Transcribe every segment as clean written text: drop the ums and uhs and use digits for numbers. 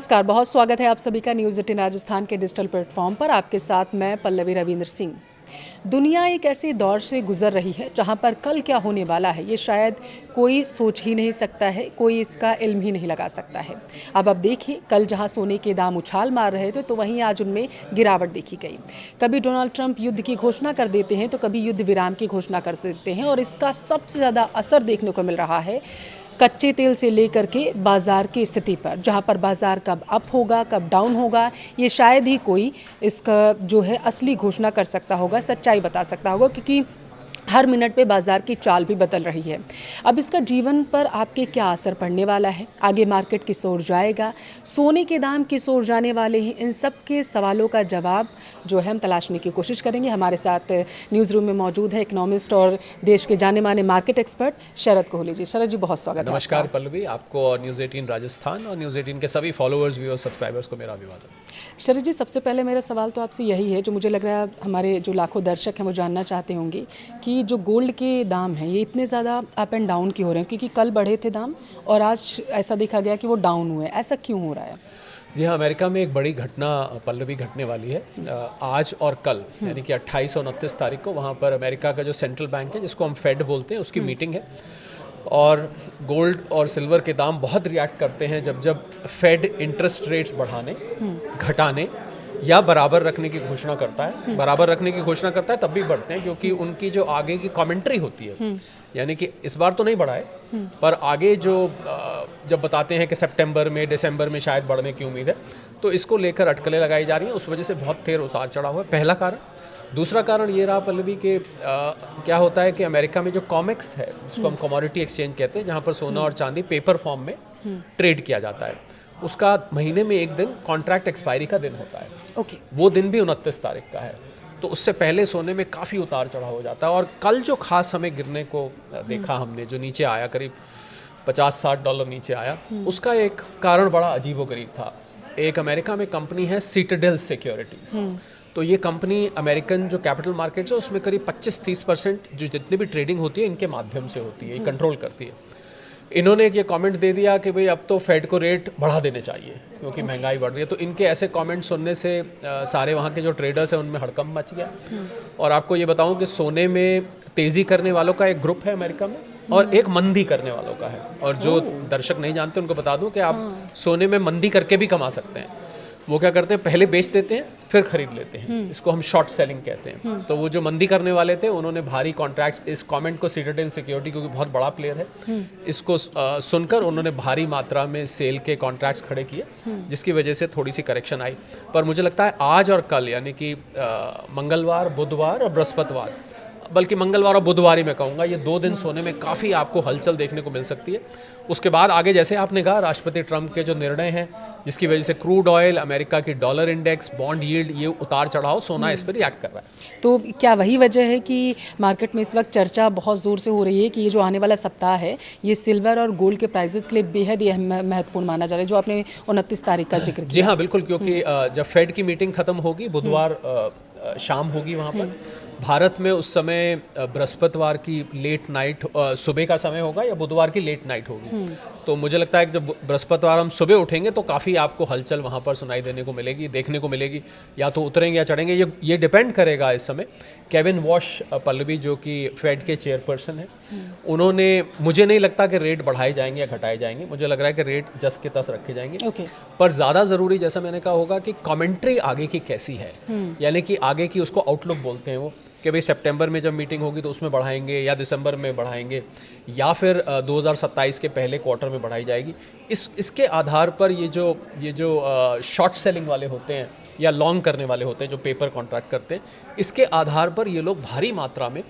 नमस्कार, बहुत स्वागत है आप सभी का न्यूज़ 18 राजस्थान के डिजिटल प्लेटफॉर्म पर। आपके साथ मैं पल्लवी रविंद्र सिंह। दुनिया एक ऐसे दौर से गुजर रही है जहां पर कल क्या होने वाला है ये शायद कोई सोच ही नहीं सकता है, कोई इसका इल्म ही नहीं लगा सकता है। अब देखिए, कल जहां सोने के दाम उछाल मार रहे थे तो वहीं आज उनमें गिरावट देखी गई। कभी डोनाल्ड ट्रंप युद्ध की घोषणा कर देते हैं तो कभी युद्ध विराम की घोषणा कर देते हैं, और इसका सबसे ज़्यादा असर देखने को मिल रहा है कच्चे तेल से लेकर के बाज़ार की स्थिति पर, जहां पर बाज़ार कब अप होगा कब डाउन होगा ये शायद ही कोई इसका जो है असली घोषणा कर सकता होगा, सच्चाई बता सकता होगा, क्योंकि हर मिनट पे बाज़ार की चाल भी बदल रही है। अब इसका जीवन पर आपके क्या असर पड़ने वाला है, आगे मार्केट किस ओर जाएगा, सोने के दाम किस ओर जाने वाले हैं, इन सब के सवालों का जवाब जो है हम तलाशने की कोशिश करेंगे। हमारे साथ न्यूज़ रूम में मौजूद है इकोनॉमिस्ट और देश के जाने माने मार्केट एक्सपर्ट शरद कोहली जी। शरद जी, बहुत स्वागत है। नमस्कार पल्लवी, आपको और न्यूज़ 18 राजस्थान और न्यूज़ 18 के सभी फॉलोअर्स, व्यूअर्स, सब्सक्राइबर्स को मेरा अभिवादन। शरद जी, सबसे पहले मेरा सवाल तो आपसे यही है, जो मुझे लग रहा है हमारे जो लाखों दर्शक हैं वो जानना चाहते होंगे कि जो गोल्ड के दाम हैं ये इतने ज़्यादा अप एंड डाउन क्यों हो रहे हैं, क्योंकि कल बढ़े थे दाम और आज ऐसा देखा गया कि वो डाउन हुए, ऐसा क्यों हो रहा है? जी हाँ, अमेरिका में एक बड़ी घटना पल्लवी घटने वाली है आज और कल, यानी कि 28 और 29 तारीख को। वहाँ पर अमेरिका का जो सेंट्रल बैंक है, जिसको हम फेड बोलते हैं, उसकी मीटिंग है। और गोल्ड और सिल्वर के दाम बहुत रिएक्ट करते हैं जब फेड इंटरेस्ट रेट्स बढ़ाने, घटाने या बराबर रखने की घोषणा करता है। बराबर रखने की घोषणा करता है तब भी बढ़ते हैं, क्योंकि उनकी जो आगे की कमेंट्री होती है, यानी कि इस बार तो नहीं बढ़ाए पर आगे जो जब बताते हैं कि सितंबर में, दिसंबर में शायद बढ़ने की उम्मीद है, तो इसको लेकर अटकलें लगाई जा रही हैं। उस वजह से बहुत तेज उतार चढ़ा हुआ है, पहला कारण। दूसरा कारण ये रहा पल्लवी के क्या होता है कि अमेरिका में जो कॉमेक्स है, जिसको हम कमोडिटी एक्सचेंज कहते हैं, जहाँ पर सोना और चांदी पेपर फॉर्म में ट्रेड किया जाता है, उसका महीने में एक दिन कॉन्ट्रैक्ट एक्सपायरी का दिन होता है। ओके। वो दिन भी 29 तारीख का है, तो उससे पहले सोने में काफ़ी उतार चढ़ाव हो जाता है। और कल जो खास हमें गिरने को देखा हमने, जो नीचे आया करीब $50-60 नीचे आया, उसका एक कारण बड़ा अजीबोगरीब था। एक अमेरिका में कंपनी है सिटाडेल सिक्योरिटीज़, तो ये कंपनी अमेरिकन जो कैपिटल मार्केट्स है उसमें करीब 25-30% जो जितनी भी ट्रेडिंग होती है इनके माध्यम से होती है, ये कंट्रोल करती है। इन्होंने एक ये कमेंट दे दिया कि भाई अब तो फेड को रेट बढ़ा देने चाहिए क्योंकि महंगाई बढ़ रही है। तो इनके ऐसे कमेंट सुनने से सारे वहाँ के जो ट्रेडर्स हैं उनमें हड़कंप मच गया। और आपको ये बताऊं कि सोने में तेज़ी करने वालों का एक ग्रुप है अमेरिका में और एक मंदी करने वालों का है। और जो दर्शक नहीं जानते उनको बता दूं कि आप सोने में मंदी करके भी कमा सकते हैं। वो क्या करते हैं, पहले बेच देते हैं फिर खरीद लेते हैं, इसको हम शॉर्ट सेलिंग कहते हैं। तो वो जो मंदी करने वाले थे उन्होंने भारी कॉन्ट्रैक्ट, इस कमेंट को सिटाडेल सिक्योरिटी क्योंकि बहुत बड़ा प्लेयर है, इसको सुनकर उन्होंने भारी मात्रा में सेल के कॉन्ट्रैक्ट्स खड़े किए, जिसकी वजह से थोड़ी सी करेक्शन आई। पर मुझे लगता है आज और कल, यानी कि मंगलवार, बुधवार और बृहस्पतिवार, बल्कि मंगलवार और बुधवार ही मैं कहूँगा, ये 2 दिन सोने में काफ़ी आपको हलचल देखने को मिल सकती है। उसके बाद आगे जैसे आपने कहा, राष्ट्रपति ट्रंप के जो निर्णय हैं, जिसकी वजह से क्रूड ऑयल, अमेरिका की डॉलर इंडेक्स, बॉन्ड यील्ड, ये उतार चढ़ाव, सोना इस पर रिएक्ट कर रहा है। तो क्या वही वजह है कि मार्केट में इस वक्त चर्चा बहुत ज़ोर से हो रही है कि ये जो आने वाला सप्ताह है ये सिल्वर और गोल्ड के प्राइसेस के लिए बेहद ही महत्वपूर्ण माना जा रहा है, जो आपने 29 तारीख का जिक्र किया? जी हाँ, बिल्कुल, क्योंकि जब फेड की मीटिंग खत्म होगी, बुधवार शाम होगी वहाँ पर, भारत में उस समय बृहस्पतिवार की लेट नाइट, सुबह का समय होगा या बुधवार की लेट नाइट होगी। तो मुझे लगता है कि जब बृहस्पतिवार हम सुबह उठेंगे तो काफ़ी आपको हलचल वहाँ पर सुनाई देने को मिलेगी, देखने को मिलेगी। या तो उतरेंगे या चढ़ेंगे, ये डिपेंड करेगा इस समय। केविन वॉश पल्लवी, जो कि फेड के चेयरपर्सन हैं, उन्होंने, मुझे नहीं लगता कि रेट बढ़ाए जाएंगे या घटाए जाएंगे, मुझे लग रहा है कि रेट जस के तस रखे जाएंगे। पर ज़्यादा ज़रूरी, जैसा मैंने कहा, होगा कि कमेंट्री आगे की कैसी है, यानी कि आगे की, उसको आउटलुक बोलते हैं वो, कि भाई सितंबर में जब मीटिंग होगी तो उसमें बढ़ाएंगे या दिसंबर में बढ़ाएंगे या फिर 2027 के पहले क्वार्टर में बढ़ाई जाएगी। इसके आधार पर ये जो शॉर्ट सेलिंग वाले होते हैं या लॉन्ग करने वाले होते हैं, जो पेपर कॉन्ट्रैक्ट करते हैं, इसके आधार पर ये लोग भारी मात्रा में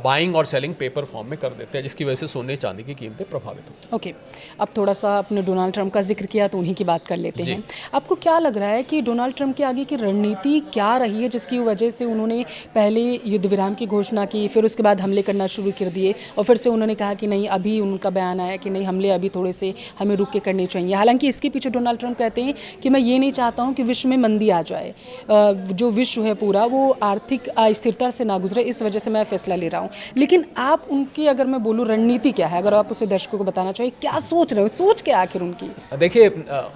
बाइंग और सेलिंग पेपर फॉर्म में कर देते हैं, जिसकी वजह से सोने चांदी की कीमतें प्रभावित होती हैं। ओके, अब थोड़ा सा आपने डोनाल्ड ट्रंप का जिक्र किया तो उन्हीं की बात कर लेते हैं। आपको क्या लग रहा है कि डोनाल्ड ट्रंप की आगे की रणनीति क्या रही है, जिसकी वजह से उन्होंने पहले युद्ध विराम की घोषणा की, फिर उसके बाद हमले करना शुरू कर दिए और फिर से उन्होंने कहा कि नहीं, अभी उनका बयान आया कि नहीं, हमले अभी थोड़े से हमें रुक के करने चाहिए। हालांकि इसके पीछे डोनाल्ड ट्रंप कहते हैं कि मैं ये नहीं चाहता हूँ कि विश्व में मंदी आ जाए, जो विश्व है पूरा वो आर्थिक अस्थिरता से ना गुजरे, इस वजह से मैं फैसला ले रहा हूँ, लेकिन आप उनकी अगर मैं बोलूँ रणनीति क्या है, अगर आप उसे दर्शकों को बताना चाहिए, क्या सोच रहे हो, सोच क्या आखिर उनकी? देखिए,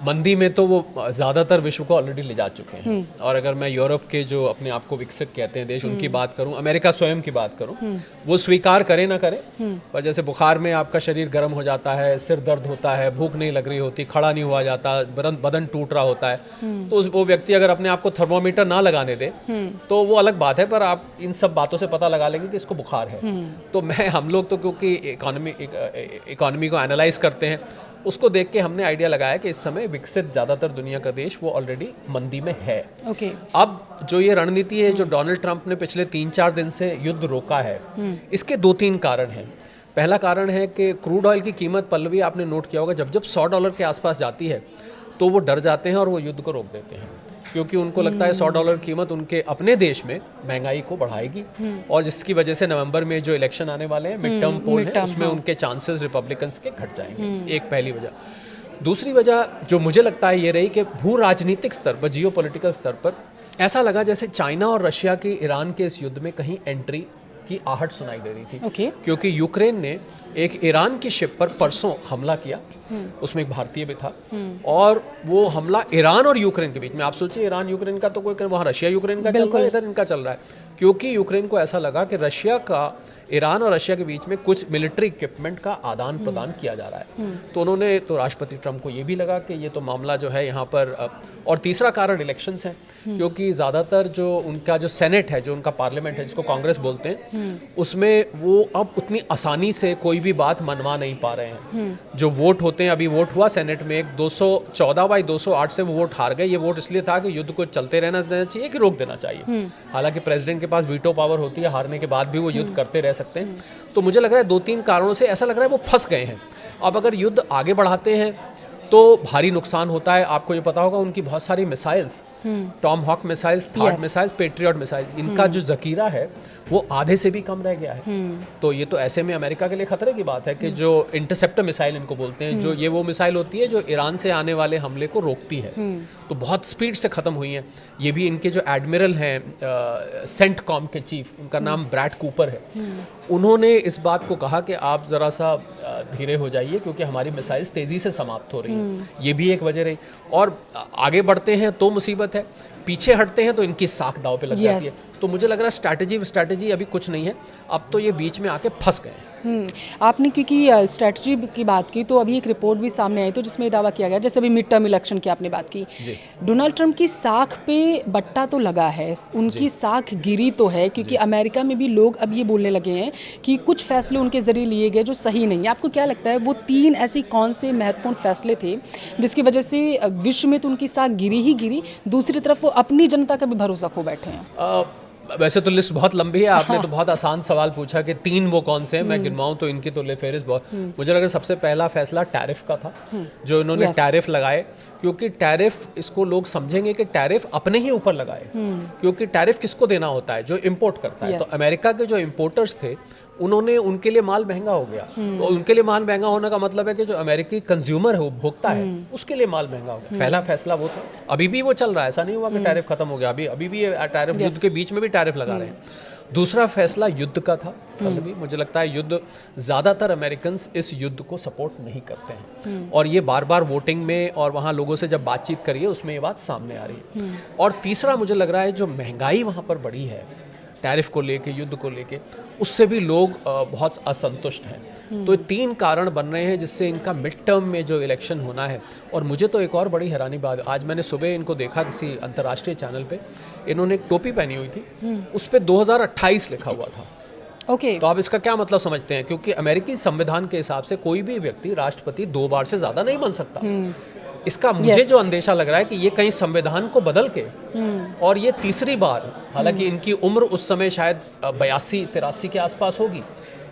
मंदी में तो वो ज़्यादातर विश्व को ऑलरेडी ले जा चुके हैं। और अगर मैं यूरोप के जो अपने आप को विकसित कहते हैं देश, उनकी बात करूं, अमेरिका स्वयं की बात करूं, वो स्वीकार करे ना करे, पर जैसे बुखार में आपका शरीर गर्म हो जाता है, सिर दर्द होता है, भूख नहीं लग रही होती, खड़ा नहीं हुआ जाता, बदन टूट रहा होता है, तो वो व्यक्ति अगर अपने आप को थर्मोमीटर ना लगाने दे तो वो अलग बात है, पर आप इन सब बातों से पता लगा लेंगे कि इसको बुखार है। तो हम लोग तो क्योंकि इकोनॉमी को एनालाइज करते हैं, उसको देख के हमने आइडिया लगाया कि इस समय विकसित ज़्यादातर दुनिया का देश वो ऑलरेडी मंदी में है। अब जो ये रणनीति है जो डोनाल्ड ट्रंप ने पिछले 3-4 दिन से युद्ध रोका है, इसके 2-3 कारण हैं। पहला कारण है कि क्रूड ऑयल की कीमत, पल्लवी आपने नोट किया होगा, जब $100 के आसपास जाती है तो वो डर जाते हैं और वो युद्ध को रोक देते हैं, क्योंकि उनको लगता है $100 कीमत उनके अपने देश में महंगाई को बढ़ाएगी, और जिसकी वजह से नवंबर में जो इलेक्शन आने वाले हैं, मिड टर्म पोल है, उसमें उनके चांसेस रिपब्लिकन्स के घट जाएंगे। एक पहली वजह। दूसरी वजह जो मुझे लगता है ये रही कि भू राजनीतिक स्तर पर, जियो पॉलिटिकल स्तर पर ऐसा लगा जैसे चाइना और रशिया की ईरान के इस युद्ध में कहीं एंट्री की आहट सुनाई दे रही थी। क्योंकि यूक्रेन ने एक ईरान की शिप पर परसों हमला किया, उसमें एक भारतीय भी था, और वो हमला ईरान और यूक्रेन के बीच में, आप सोचिए ईरान यूक्रेन का तो कोई, वहाँ रशिया यूक्रेन का चल रहा है, इधर इनका चल रहा है, क्योंकि यूक्रेन को ऐसा लगा कि ईरान और रशिया के बीच में कुछ मिलिट्री इक्विपमेंट का आदान प्रदान किया जा रहा है। तो उन्होंने, तो राष्ट्रपति ट्रंप को ये भी लगा कि ये तो मामला जो है यहाँ पर, और तीसरा कारण इलेक्शंस हैं, क्योंकि ज़्यादातर जो उनका जो सेनेट है, जो उनका पार्लियामेंट है जिसको कांग्रेस बोलते हैं, उसमें वो अब उतनी आसानी से कोई भी बात मनवा नहीं पा रहे हैं। जो वोट होते हैं, अभी वोट हुआ सेनेट में, एक 214/208 से वो वोट हार गए। ये वोट इसलिए था कि युद्ध को चलते रहना देना चाहिए कि रोक देना चाहिए। हालांकि प्रेसिडेंट के पास वीटो पावर होती है, हारने के बाद भी वो युद्ध करते रह सकते हैं। तो मुझे लग रहा है 2-3 कारणों से ऐसा लग रहा है वो फंस गए हैं। अब अगर युद्ध आगे बढ़ाते हैं तो भारी नुकसान होता है। आपको ये पता होगा उनकी बहुत सारी missiles, Tomahawk missiles, THAAD missiles, Patriot missiles, इनका जो जखीरा है वो आधे से भी कम रह गया है। तो ये तो ऐसे में अमेरिका के लिए खतरे की बात है कि जो इंटरसेप्टर मिसाइल इनको बोलते हैं, जो ये वो मिसाइल होती है जो ईरान से आने वाले हमले को रोकती है, तो बहुत स्पीड से ख़त्म हुई हैं। ये भी इनके जो एडमिरल हैं, सेंटकॉम के चीफ, उनका नाम ब्रैड कूपर है, उन्होंने इस बात को कहा कि आप ज़रा सा धीरे हो जाइए क्योंकि हमारी मिसाइल्स तेज़ी से समाप्त हो रही हैं। ये भी एक वजह रही। और आगे बढ़ते हैं तो मुसीबत है, पीछे हटते हैं तो इनकी साख दाव पे लग जाती है। तो मुझे लग रहा है स्ट्रैटेजी अभी कुछ नहीं है, अब तो ये बीच में आके फंस गए हैं। आपने क्योंकि स्ट्रैटेजी की बात की, तो अभी एक रिपोर्ट भी सामने आई थी जिसमें दावा किया गया, जैसे अभी मिड टर्म इलेक्शन की आपने बात की, डोनाल्ड ट्रंप की साख पे बट्टा तो लगा है, उनकी साख गिरी तो है, क्योंकि अमेरिका में भी लोग अब ये बोलने लगे हैं कि कुछ फैसले उनके जरिए लिए गए जो सही नहीं है। आपको क्या लगता है वो 3 ऐसे कौन से महत्वपूर्ण फैसले थे जिसकी वजह से विश्व में तो उनकी साख गिरी ही गिरी, दूसरी तरफ वो अपनी जनता का भी भरोसा खो बैठे हैं? वैसे तो लिस्ट बहुत लंबी है, आपने तो बहुत आसान सवाल पूछा कि 3 वो कौन से हैं, मैं गिनवाऊं तो इनकी तो फेहरिस्त बहुत। मुझे लग रहा है सबसे पहला फैसला टैरिफ का था, जो इन्होंने टैरिफ लगाए, क्योंकि टैरिफ, इसको लोग समझेंगे कि टैरिफ अपने ही ऊपर लगाए, क्योंकि टैरिफ किसको देना होता है? जो इम्पोर्ट करता है। तो अमेरिका के जो इम्पोर्टर्स थे उन्होंने, उनके लिए माल महंगा हो गया, तो उनके लिए माल महंगा होने का मतलब है कि जो अमेरिकी कंज्यूमर है, उपभोक्ता है, उसके लिए माल महंगा हो गया। पहला फैसला वो था, अभी भी वो चल रहा है, ऐसा नहीं हुआ कि टैरिफ खत्म हो गया, अभी भी टैरिफ, युद्ध के बीच में भी टैरिफ लगा रहे हैं। दूसरा फैसला युद्ध का था। मुझे लगता है युद्ध, ज़्यादातर अमेरिकन इस युद्ध को सपोर्ट नहीं करते हैं, और ये बार बार वोटिंग में और वहाँ लोगों से जब बातचीत करिए उसमें ये बात सामने आ रही है। और तीसरा मुझे लग रहा है जो महंगाई वहाँ पर बढ़ी है, टैरिफ को लेके, युद्ध को लेके, उससे भी लोग बहुत असंतुष्ट हैं। तो 3 कारण बन रहे हैं जिससे इनका मिड टर्म में जो इलेक्शन होना है। और मुझे तो एक और बड़ी हैरानी बात, आज मैंने सुबह इनको देखा किसी अंतर्राष्ट्रीय चैनल पे, इन्होंने एक टोपी पहनी हुई थी, उस पर 2028 लिखा हुआ था। तो आप इसका क्या मतलब समझते हैं? क्योंकि अमेरिकी संविधान के हिसाब से कोई भी व्यक्ति राष्ट्रपति 2 बार से ज़्यादा नहीं बन सकता। इसका मुझे जो अंदेशा लग रहा है कि ये कहीं संविधान को बदल के, और ये तीसरी बार, हालांकि इनकी उम्र उस समय शायद 82-83 के आसपास होगी,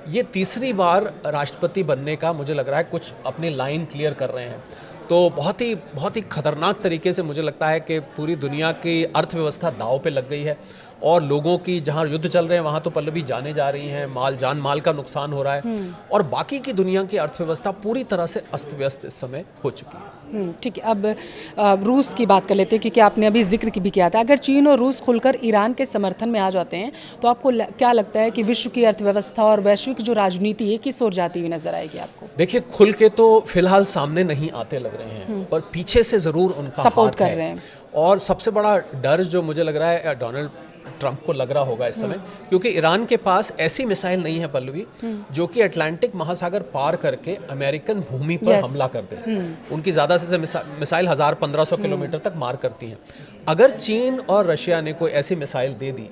ये तीसरी बार राष्ट्रपति बनने का मुझे लग रहा है कुछ अपनी लाइन क्लियर कर रहे हैं। तो बहुत ही खतरनाक तरीके से मुझे लगता है कि पूरी दुनिया की अर्थव्यवस्था दांव पे लग गई है। और लोगों की जहाँ युद्ध चल रहे हैं वहाँ तो पल्लवी जाने जा रही हैं, जान माल का नुकसान हो रहा है, और बाकी की दुनिया की अर्थव्यवस्था पूरी तरह से अस्त व्यस्त इस समय हो चुकी है। ठीक है, अब रूस की बात कर लेते हैं, क्योंकि आपने अभी जिक्र की भी किया था। अगर चीन और रूस खुलकर ईरान के समर्थन में आ जाते हैं तो आपको क्या लगता है कि विश्व की अर्थव्यवस्था और वैश्विक जो राजनीति है किस ओर जाती हुई नजर आएगी आपको? देखिए, खुल के तो फिलहाल सामने नहीं आते लग रहे हैं, पर पीछे से ज़रूर उनका सपोर्ट हाथ कर है। रहे हैं। और सबसे बड़ा डर जो मुझे लग रहा है डोनाल्ड ट्रंप को लग रहा होगा इस समय, क्योंकि ईरान के पास ऐसी मिसाइल नहीं है पल्लवी जो कि अटलांटिक महासागर पार करके अमेरिकन भूमि पर हमला कर दे। उनकी ज़्यादा से मिसाइल 1000-1500 किलोमीटर तक मार करती हैं। अगर चीन और रशिया ने कोई ऐसी मिसाइल दे दी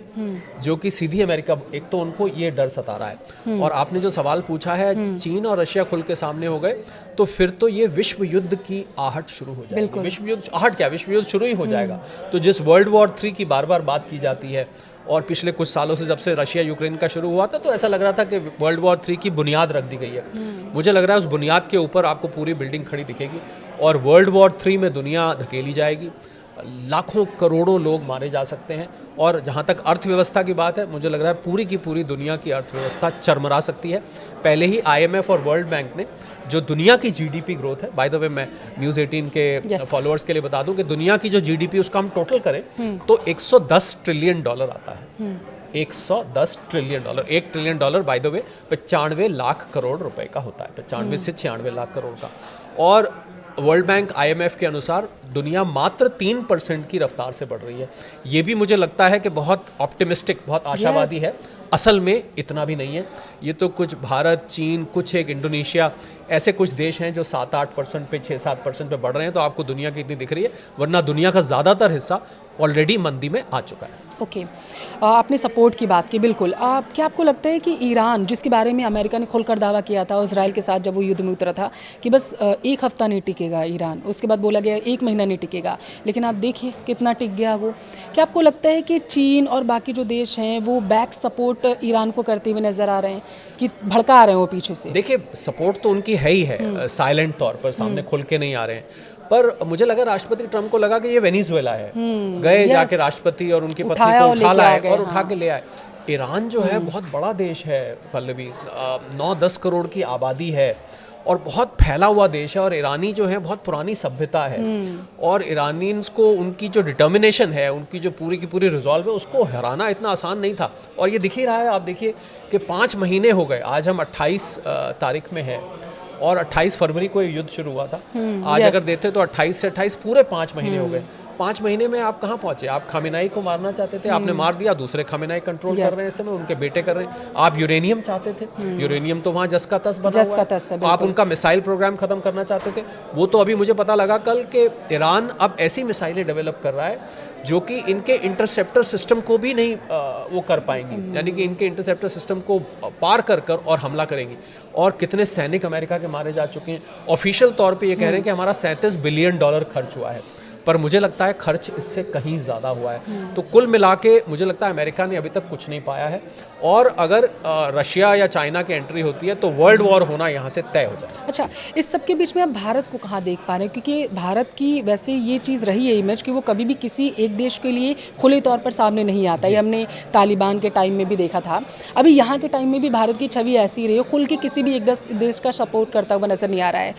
जो कि सीधी अमेरिका, एक तो उनको ये डर सता रहा है, और आपने जो सवाल पूछा है, चीन और रशिया खुल के सामने हो गए तो फिर तो ये विश्व युद्ध की आहट शुरू हो जाएगी। विश्व युद्ध आहट क्या, विश्व युद्ध शुरू ही हो जाएगा। तो जिस वर्ल्ड वॉर 3 की बार बार बात की जाती है, और पिछले कुछ सालों से जब से रशिया यूक्रेन का शुरू हुआ था तो ऐसा लग रहा था कि वर्ल्ड वॉर 3 की बुनियाद रख दी गई है। मुझे लग रहा है उस बुनियाद के ऊपर आपको पूरी बिल्डिंग खड़ी दिखेगी और वर्ल्ड वॉर 3 में दुनिया धकेली जाएगी। लाखों करोड़ों लोग मारे जा सकते हैं, और जहाँ तक अर्थव्यवस्था की बात है, मुझे लग रहा है पूरी की पूरी दुनिया की अर्थव्यवस्था चरमरा सकती है। पहले ही IMF और वर्ल्ड बैंक ने जो दुनिया की GDP ग्रोथ है, बाय द वे मैं न्यूज़ 18 के फॉलोअर्स के लिए बता दूं कि दुनिया की जो GDP उसका हम टोटल करें तो $110 ट्रिलियन आता है। 110 trillion dollar, $1 trillion by the way 95 lakh crore रुपए का होता है, 95 से 96 लाख करोड़ का। और वर्ल्ड बैंक IMF के अनुसार दुनिया मात्र 3% की रफ्तार से बढ़ रही है। ये भी मुझे लगता है कि बहुत ऑप्टिमिस्टिक, बहुत आशावादी है। असल में इतना भी नहीं है। ये तो कुछ भारत, चीन, कुछ एक इंडोनेशिया, ऐसे कुछ देश हैं जो 7-8% पे, 6-7% पे बढ़ रहे हैं, तो आपको दुनिया की इतनी दिख रही है, वरना दुनिया का ज़्यादातर हिस्सा ऑलरेडी मंदी में आ चुका है। ओके, आपने सपोर्ट की बात की, बिल्कुल। क्या आपको लगता है कि ईरान, जिसके बारे में अमेरिका ने खुलकर दावा किया था इजराइल के साथ जब वो युद्ध में उतरा था कि बस एक हफ्ता नहीं टिकेगा ईरान, उसके बाद बोला गया 1 महीना नहीं टिकेगा, लेकिन आप देखिए कितना टिक गया वो। क्या आपको लगता है कि चीन और बाकी जो देश हैं वो बैक सपोर्ट ईरान को करते हुए नजर आ रहे हैं कि भड़का रहे हैं वो पीछे से? देखिए, सपोर्ट तो उनकी है ही है, साइलेंट तौर पर, सामने खुल के नहीं आ रहे हैं। पर मुझे लगा राष्ट्रपति ट्रंप को लगा कि ये वेनेजुएला है, गए जाके राष्ट्रपति और उनकी पत्नी को उठा लाए और उठा के ले आए। ईरान जो है बहुत बड़ा देश है पल्लवी, 9-10 करोड़ की आबादी है और बहुत फैला हुआ देश है, और ईरानी जो है बहुत पुरानी सभ्यता है, और ईरानियंस को उनकी जो डिटर्मिनेशन है, उनकी जो पूरी की पूरी रिजॉल्व है, उसको हराना इतना आसान नहीं था। और ये दिख ही रहा है, आप देखिए कि 5 महीने हो गए, आज हम 28 तारीख में हैं और 28 फरवरी को ये युद्ध शुरू हुआ था। आज अगर देते तो 28 से 28 पूरे 5 महीने हो गए। 5 महीने में आप कहाँ पहुंचे? आप खामेनेई को मारना चाहते थे, आपने मार दिया, दूसरे खामेनेई कंट्रोल कर रहे हैं इस समय, उनके बेटे कर रहे हैं। आप यूरेनियम चाहते थे, यूरेनियम तो वहाँ जस का तस बना हुआ है। आप उनका मिसाइल प्रोग्राम खत्म करना चाहते थे, वो तो अभी मुझे पता लगा कल कि ईरान अब ऐसी मिसाइलें डेवलप कर रहा है जो कि इनके इंटरसेप्टर सिस्टम को भी नहीं वो कर पाएंगी, यानी कि इनके इंटरसेप्टर सिस्टम को पार कर कर और हमला करेंगी। और कितने सैनिक अमेरिका के मारे जा चुके हैं। ऑफिशियल तौर पे ये कह रहे हैं कि हमारा $37 बिलियन खर्च हुआ है, पर मुझे लगता है खर्च इससे कहीं ज़्यादा हुआ है। तो कुल मिला के मुझे लगता है अमेरिका ने अभी तक कुछ नहीं पाया है, और अगर रशिया या चाइना की एंट्री होती है तो वर्ल्ड वॉर होना यहाँ से तय हो जाए। अच्छा, इस सब के बीच में आप भारत को कहाँ देख पा रहे हैं? क्योंकि भारत की वैसे ये चीज़ रही है इमेज कि वो कभी भी किसी एक देश के लिए खुले तौर पर सामने नहीं आता। ये हमने तालिबान के टाइम में भी देखा था, अभी यहाँ के टाइम में भी भारत की छवि ऐसी ही रही है, खुल के किसी भी एक देश का सपोर्ट करता हुआ नजर नहीं आ रहा है।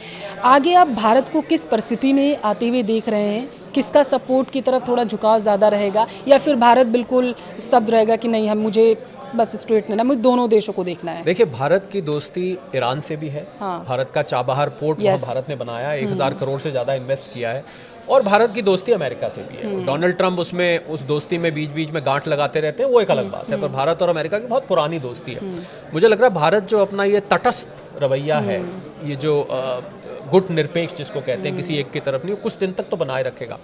आगे आप भारत को किस परिस्थिति में आते हुए देख रहे हैं? किसका सपोर्ट की तरफ थोड़ा झुकाव ज़्यादा रहेगा, या फिर भारत बिल्कुल स्तब्ध रहेगा कि नहीं, हम मुझे बस स्ट्रेट नहीं, मुझे दोनों देशों को देखना है? देखिए, भारत की दोस्ती ईरान से भी है। भारत का चाबहार पोर्ट वहाँ भारत ने बनाया, 1000 करोड़ से ज़्यादा इन्वेस्ट किया है, और भारत की दोस्ती अमेरिका से भी है। डोनाल्ड ट्रंप उसमें उस दोस्ती में बीच बीच में गांठ लगाते रहते हैं, वो एक अलग बात है, पर भारत और अमेरिका की बहुत पुरानी दोस्ती है। मुझे लग रहा है भारत जो अपना ये तटस्थ रवैया है, ये जो गुट निरपेक्ष जिसको कहते हैं, किसी एक की तरफ नहीं, कुछ दिन तक तो बनाए रखेगा।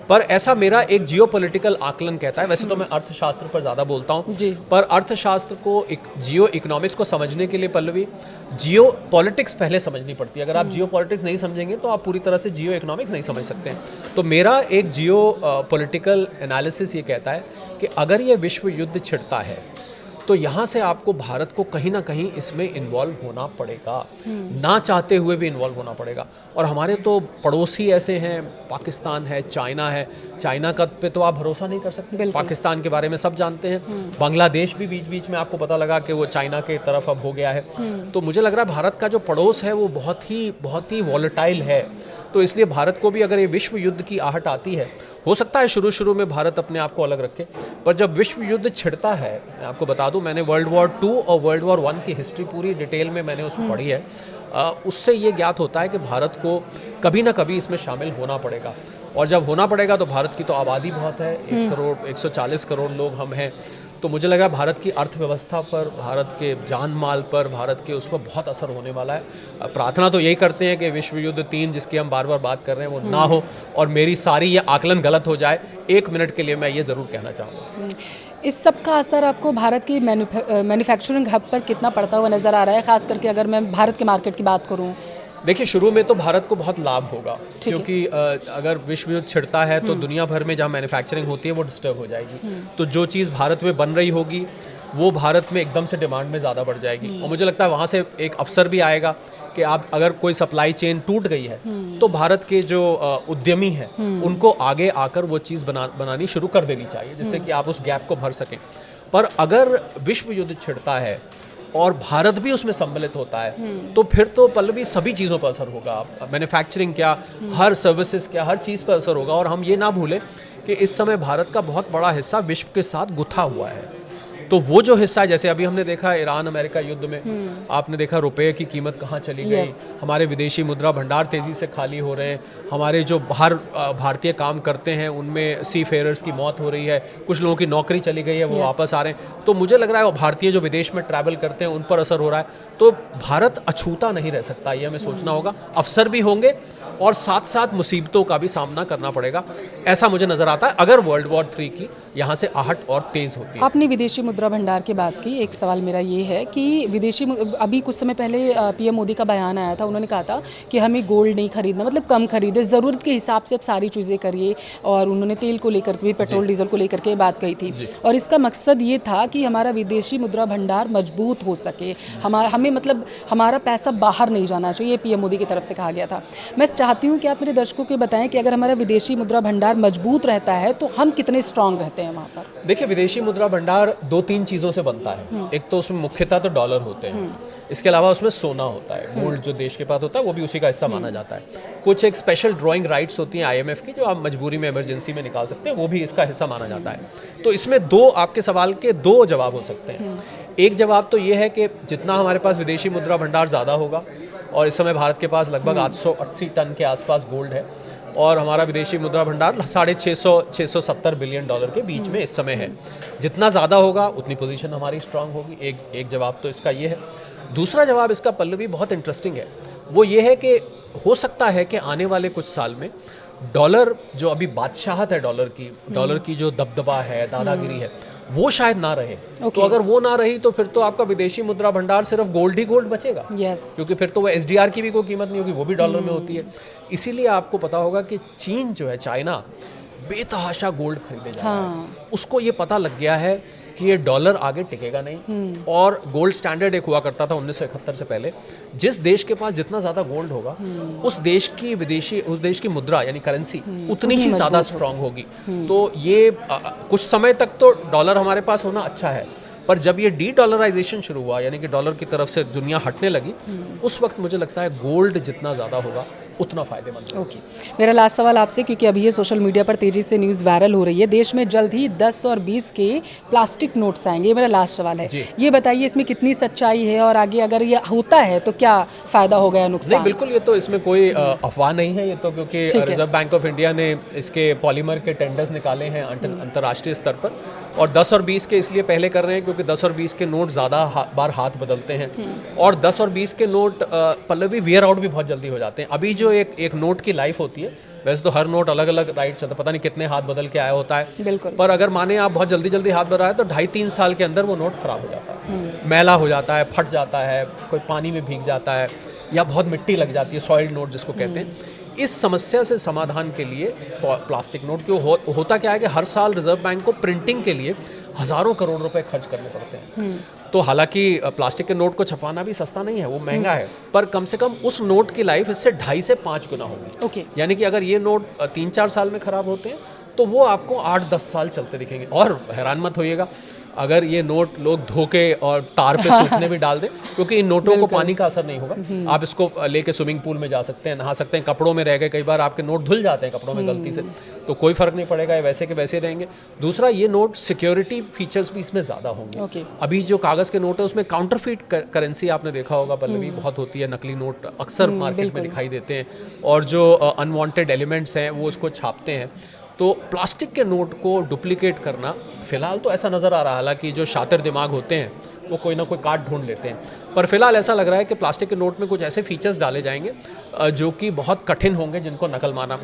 पर ऐसा मेरा एक जियोपॉलिटिकल आकलन कहता है, वैसे तो मैं अर्थशास्त्र पर ज़्यादा बोलता हूँ, पर अर्थशास्त्र को, एक जियो इकोनॉमिक्स को समझने के लिए पल्लवी जियो पॉलिटिक्स पहले समझनी पड़ती है। अगर आप जियो पॉलिटिक्स नहीं समझेंगे तो आप पूरी तरह से जियो इकोनॉमिक्स नहीं समझ सकते हैं। तो मेरा एक जियो पॉलिटिकल एनालिसिस ये कहता है कि अगर ये विश्व युद्ध छिड़ता है तो यहाँ से आपको भारत को कहीं ना कहीं इसमें इन्वॉल्व होना पड़ेगा, ना चाहते हुए भी इन्वॉल्व होना पड़ेगा। और हमारे तो पड़ोसी ऐसे हैं, पाकिस्तान है, चाइना है। चाइना का पे तो आप भरोसा नहीं कर सकते, पाकिस्तान के बारे में सब जानते हैं। बांग्लादेश भी बीच बीच में आपको पता लगा कि वो चाइना के तरफ अब हो गया है। तो मुझे लग रहा है भारत का जो पड़ोस है वो बहुत ही वॉलेटाइल है। तो इसलिए भारत को भी अगर ये विश्व युद्ध की आहट आती है, हो सकता है शुरू में भारत अपने आप को अलग रखे, पर जब विश्व युद्ध छिड़ता है, मैं आपको बता दूं, मैंने वर्ल्ड वॉर 2 और वर्ल्ड वॉर 1 की हिस्ट्री पूरी डिटेल में मैंने उसमें पढ़ी है। उससे ये ज्ञात होता है कि भारत को कभी ना कभी इसमें शामिल होना पड़ेगा। और जब होना पड़ेगा तो भारत की तो आबादी बहुत है, 140 करोड़ लोग हम हैं। तो मुझे लगा भारत की अर्थव्यवस्था पर, भारत के जान माल पर, भारत के उस पर बहुत असर होने वाला है। प्रार्थना तो यही करते हैं कि विश्व युद्ध 3 जिसकी हम बार बार बात कर रहे हैं वो ना हो, और मेरी सारी ये आकलन गलत हो जाए। 1 मिनट के लिए मैं ये ज़रूर कहना चाहूँगा। इस सब का असर आपको भारत की मैन्युफैक्चरिंग हब पर कितना पड़ता हुआ नज़र आ रहा है, खास करके अगर मैं भारत के मार्केट की बात करूँ? देखिए, शुरू में तो भारत को बहुत लाभ होगा, क्योंकि अगर विश्व युद्ध छिड़ता है तो दुनिया भर में जहाँ मैन्युफैक्चरिंग होती है वो डिस्टर्ब हो जाएगी। तो जो चीज़ भारत में बन रही होगी वो भारत में एकदम से डिमांड में ज़्यादा बढ़ जाएगी। और मुझे लगता है वहाँ से एक अवसर भी आएगा कि आप अगर कोई सप्लाई चेन टूट गई है तो भारत के जो उद्यमी हैं उनको आगे आकर वो चीज़ बनानी शुरू कर देनी चाहिए, जिससे कि आप उस गैप को भर सकें। पर अगर विश्व युद्ध छिड़ता है और भारत भी उसमें सम्मिलित होता है तो फिर तो पल्लवी सभी चीज़ों पर असर होगा। मैन्युफैक्चरिंग क्या, हर सर्विसेज क्या, हर चीज़ पर असर होगा। और हम ये ना भूलें कि इस समय भारत का बहुत बड़ा हिस्सा विश्व के साथ गुथा हुआ है। तो वो जो हिस्सा है, जैसे अभी हमने देखा ईरान अमेरिका युद्ध में, आपने देखा रुपए की कीमत कहाँ चली गई। हमारे विदेशी मुद्रा भंडार तेज़ी से खाली हो रहे हैं। हमारे जो बाहर भारतीय काम करते हैं उनमें सी फेयरर्स की मौत हो रही है, कुछ लोगों की नौकरी चली गई है, वो वापस आ रहे हैं। तो मुझे लग रहा है भारतीय जो विदेश में ट्रैवल करते हैं उन पर असर हो रहा है। तो भारत अछूता नहीं रह सकता, ये हमें सोचना होगा। अवसर भी होंगे और साथ साथ मुसीबतों का भी सामना करना पड़ेगा, ऐसा मुझे नज़र आता है अगर वर्ल्ड वॉर 3 की यहाँ से आहट और तेज़ होती है। आपने विदेशी मुद्रा भंडार की बात की, एक सवाल मेरा ये है कि अभी कुछ समय पहले पीएम मोदी का बयान आया था, उन्होंने कहा था कि हमें गोल्ड नहीं खरीदना, मतलब कम खरीदे, ज़रूरत के हिसाब से अब सारी चीज़ें करिए। और उन्होंने तेल को लेकर भी, पेट्रोल डीजल को लेकर के बात कही थी। और इसका मकसद ये था कि हमारा विदेशी मुद्रा भंडार मजबूत हो सके, हमें मतलब हमारा पैसा बाहर नहीं जाना चाहिए, ये पीएम मोदी की तरफ से कहा गया था। मैं चाहती हूँ कि आप मेरे दर्शकों को बताएं कि अगर हमारा विदेशी मुद्रा भंडार मजबूत रहता है तो हम कितने स्ट्रांग रहते हैं वहाँ पर। देखिए, विदेशी मुद्रा भंडार 2-3 चीज़ों से बनता है। एक तो उसमें मुख्यतः तो डॉलर होते हैं, इसके अलावा उसमें सोना होता है, गोल्ड जो देश के पास होता है वो भी उसी का हिस्सा माना जाता है। कुछ एक स्पेशल ड्राइंग राइट्स होती हैं IMF की, जो आप मजबूरी में, इमरजेंसी में निकाल सकते हैं, वो भी इसका हिस्सा माना जाता है। तो इसमें आपके सवाल के 2 जवाब हो सकते हैं। एक जवाब तो ये है कि जितना हमारे पास विदेशी मुद्रा भंडार ज़्यादा होगा, और इस समय भारत के पास लगभग 880 टन के आसपास गोल्ड है, और हमारा विदेशी मुद्रा भंडार 670 बिलियन डॉलर के बीच में इस समय है। जितना ज़्यादा होगा उतनी पोजीशन हमारी स्ट्रांग होगी। एक जवाब तो इसका ये है। दूसरा जवाब इसका पल्लवी बहुत इंटरेस्टिंग है, वो ये है कि हो सकता है कि आने वाले कुछ साल में डॉलर, जो अभी बादशाहत है डॉलर की जो दबदबा है, दादागिरी है, वो शायद ना रहे। तो अगर वो ना रही तो फिर तो आपका विदेशी मुद्रा भंडार सिर्फ गोल्ड ही गोल्ड बचेगा। क्योंकि फिर तो वो SDR की भी कोई कीमत नहीं होगी, वो भी डॉलर में होती है। इसीलिए आपको पता होगा कि चीन जो है, चाइना, बेतहाशा गोल्ड खरीदे जा रहा है। उसको ये पता लग गया है कि ये डॉलर आगे टिकेगा नहीं। और गोल्ड स्टैंडर्ड एक हुआ करता था 1971 से पहले, जिस देश के पास जितना ज़्यादा गोल्ड होगा उस देश की मुद्रा यानी करेंसी उतनी ही ज़्यादा स्ट्रांग होगी। तो ये कुछ समय तक तो डॉलर हमारे पास होना अच्छा है, पर जब ये डी-डॉलराइजेशन शुरू हुआ, यानी कि डॉलर की तरफ से दुनिया हटने लगी, उस वक्त मुझे लगता है गोल्ड जितना ज़्यादा होगा उतना फ़ायदेमंद है। ओके, मेरा लास्ट सवाल आपसे, क्योंकि अभी ये सोशल मीडिया पर तेज़ी से न्यूज़ वायरल हो रही है, देश में जल्द ही 10 और 20 के प्लास्टिक नोट्स आएंगे, ये मेरा लास्ट सवाल है। ये बताइए इसमें कितनी सच्चाई है, और आगे अगर ये होता है तो क्या फ़ायदा होगा या नुकसान? नहीं, बिल्कुल, ये तो इसमें कोई अफवाह नहीं है। ये तो क्योंकि रिजर्व बैंक ऑफ इंडिया ने इसके पॉलीमर के टेंडर्स निकाले हैं अंतर्राष्ट्रीय स्तर पर, और 10 और 20 के इसलिए पहले कर रहे हैं क्योंकि 10 और 20 के नोट ज़्यादा बार हाथ बदलते हैं, और 10 और 20 के नोट पल्लवी वियर आउट भी बहुत जल्दी हो जाते हैं। अभी जो एक नोट की लाइफ होती है, वैसे तो हर नोट अलग अलग राइट चलता है, पता नहीं कितने हाथ बदल के आया होता है, पर अगर माने आप बहुत जल्दी हाथ बढ़ाए तो 2.5-3 साल के अंदर वो नोट खराब हो जाता है, मैला हो जाता है, फट जाता है, कोई पानी में भीग जाता है, या बहुत मिट्टी लग जाती है, सॉइल्ड नोट जिसको कहते हैं। इस समस्या से समाधान के लिए प्लास्टिक नोट क्यों होता क्या है कि हर साल रिजर्व बैंक को प्रिंटिंग के लिए हज़ारों करोड़ रुपए खर्च करने पड़ते हैं। तो हालांकि प्लास्टिक के नोट को छपाना भी सस्ता नहीं है, वो महंगा है, पर कम से कम उस नोट की लाइफ इससे 2.5 से 5 गुना होगी। ओके। यानी कि अगर ये नोट 3-4 साल में ख़राब होते हैं तो वो आपको 8-10 साल चलते दिखेंगे। और हैरान मत होइएगा अगर ये नोट लोग धो के और तार पे सूखने भी डाल दें, क्योंकि इन नोटों को पानी का असर नहीं होगा। आप इसको लेके स्विमिंग पूल में जा सकते हैं, नहा सकते हैं, कपड़ों में रह गए, कई बार आपके नोट धुल जाते हैं कपड़ों में गलती से, तो कोई फर्क नहीं पड़ेगा, ये वैसे के वैसे रहेंगे। दूसरा, ये नोट सिक्योरिटी फीचर्स भी इसमें ज़्यादा होंगे। ओके। अभी जो कागज़ के नोट है उसमें काउंटरफीट करेंसी आपने देखा होगा पल्लवी, बहुत होती है, नकली नोट अक्सर मार्केट में दिखाई देते हैं, और जो अनवांटेड एलिमेंट्स हैं वो उसको छापते हैं। तो प्लास्टिक के नोट को डुप्लीकेट करना फ़िलहाल तो ऐसा नज़र आ रहा है, हालांकि जो शातिर दिमाग होते हैं वो कोई ना कोई काट ढूंढ लेते हैं, पर फिलहाल ऐसा लग रहा है कि प्लास्टिक के नोट में कुछ ऐसे फीचर्स डाले जाएंगे जो कि बहुत कठिन होंगे जिनको नकल मारना।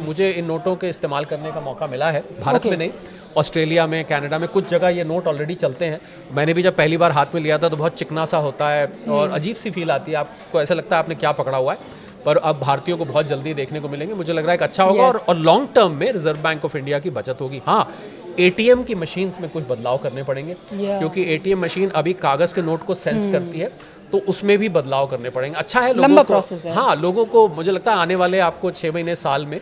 मुझे इन नोटों के इस्तेमाल करने का मौका मिला है, भारत में नहीं, ऑस्ट्रेलिया में, कनाडा में, कुछ जगह ये नोट ऑलरेडी चलते हैं। मैंने भी जब पहली बार हाथ में लिया था तो बहुत चिकना सा होता है और अजीब सी फील आती है, आपको ऐसा लगता है आपने क्या पकड़ा हुआ है, पर अब भारतीयों को बहुत जल्दी देखने को मिलेंगे। मुझे लग रहा है कि अच्छा होगा। और लॉन्ग टर्म में रिजर्व बैंक ऑफ इंडिया की बचत होगी। हाँ, एटीएम की मशीन्स में कुछ बदलाव करने पड़ेंगे, क्योंकि एटीएम मशीन अभी कागज़ के नोट को सेंस करती है, तो उसमें भी बदलाव करने पड़ेंगे। अच्छा है, लंबा प्रोसेस है। हाँ, लोगों को मुझे लगता है आने वाले आपको 6 महीने साल में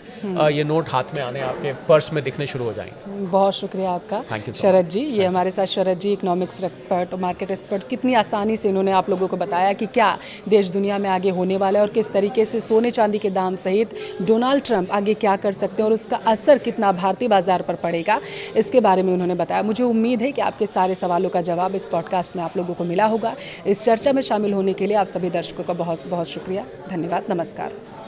ये नोट हाथ में आने, आपके पर्स में दिखने शुरू हो जाएंगे। बहुत शुक्रिया आपका शरद जी। ये हमारे साथ शरद जी, इकोनॉमिक्स एक्सपर्ट और मार्केट एक्सपर्ट, कितनी आसानी से इन्होंने आप लोगों को बताया कि क्या देश दुनिया में आगे होने वाला है और किस तरीके से सोने चांदी के दाम सहित डोनाल्ड ट्रंप आगे क्या कर सकते हैं और उसका असर कितना भारतीय बाजार पर पड़ेगा, इसके बारे में उन्होंने बताया। मुझे उम्मीद है कि आपके सारे सवालों का जवाब इस पॉडकास्ट में आप लोगों को मिला होगा। इस चर्चा में शामिल होने के लिए आप सभी दर्शकों का बहुत बहुत शुक्रिया, धन्यवाद, नमस्कार।